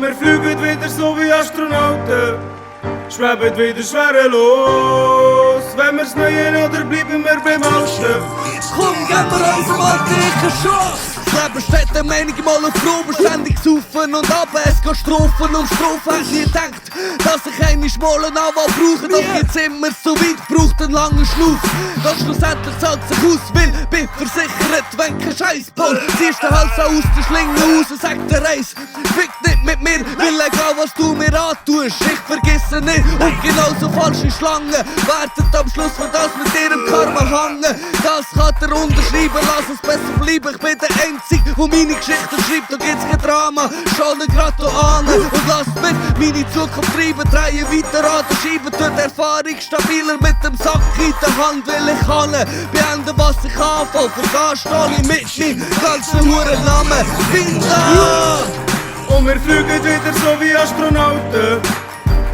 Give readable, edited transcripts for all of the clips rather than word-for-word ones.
wir fliegen wieder so wie Astronauten, schweben wieder schwerelos. Wenn wir's Neue oder bleiben wir beim Alten? Komm, geben wir uns mal dicken Schuss. Das Leben steht der Meinung mal auf Probe, ständig saufen und ab. Es geht Strophen um Strophen. Hast nie gedacht, dass ich eine schmale Anwahl brauche? Doch jetzt immer so weit, braucht einen langen Schnuff. Doch schlussendlich zahlt sich aus, will, bin versichert, wenn kein Scheiß Paul. Ziehst den Hals aus der Schlinge raus und sagt der Reis. Fick nicht mit mir, will egal was du mir antust. Ich vergesse nicht und genauso falsche Schlangen wartet am Schluss von das mit ihrem Karma hangen. Das kann er unterschreiben, lass uns besser bleiben. Ich bin der Einzige, der meine Geschichte schreibt. Da gibt's kein Drama, schau nicht grad an und lasst mich meine Zukunft treiben. Drehe weiter an der Scheibe, tut Erfahrung stabiler mit dem Sack in der Hand, will ich kann beenden, was ich anfange. Vergehen stehe ich mit meinem ganzen Hurennamen. Bin da! Und wir fliegen wieder so wie Astronauten,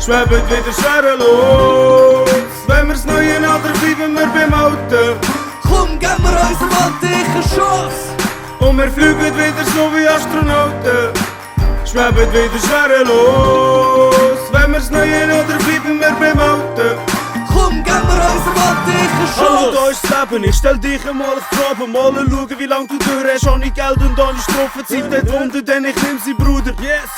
schweben wieder schwerelos. Wenn wir's Neue oder bleiben wir beim Alten? Komm, geben wir uns mal dicken Schuss. Und wir fliegen wieder so wie Astronauten, schweben wieder schwerelos. Wenn wir's Neue oder bleiben wir beim Alten? Komm, geben wir uns mal dicken Hallo, da Schuss. ist das Leben, ich stell dich einmal auf Probe. Mal schauen, wie lang du durch hast, ohne Geld und ohne Strophen. Zeit nicht Wunder, denn ich nehm sie, Bruder. Yes!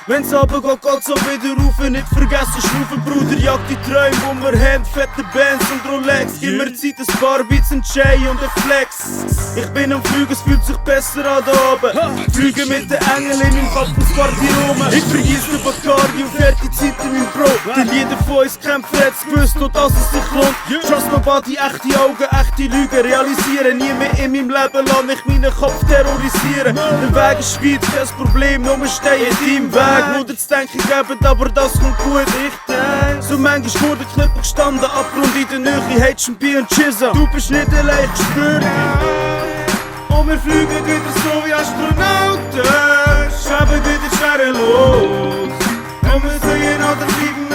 Wenn's runtergeht, geht's auch wieder rauf. Nicht vergessen, Schnaufen, Bruder, jag die Träume, wo wir haben. Fette Bands und Rolex. Gib mir Zeit, ein paar Beats, ein Jay und ein Flex. Ich bin am Flügen, es fühlt sich besser an da oben. Flüge mit den Engeln in meinem Kopf und Party rum. Ich vergiss den Bacardi und fährt die Zeit in meinem Bro. Denn jeder von uns kämpft, hat's gewusst und dass es sich lohnt. Trust nobody, echte Augen, echte Lügen realisieren. Nie mehr in meinem Leben lass ich meinen Kopf terrorisieren. Der Weg ist weit, kein Problem, nur wir stehen in deinem Weg. Wunder zu denken geben, aber das kommt gut, ich denk. So manchmal wurde Knüppel gestanden, Abgrund in der Nähe, Hatchen, Bier und Chizza. Du bist nicht allein, ich spür dich. Und wir fliegen wieder so wie Astronauten, schweben wieder schwerelos. Und wir sehen oder bleiben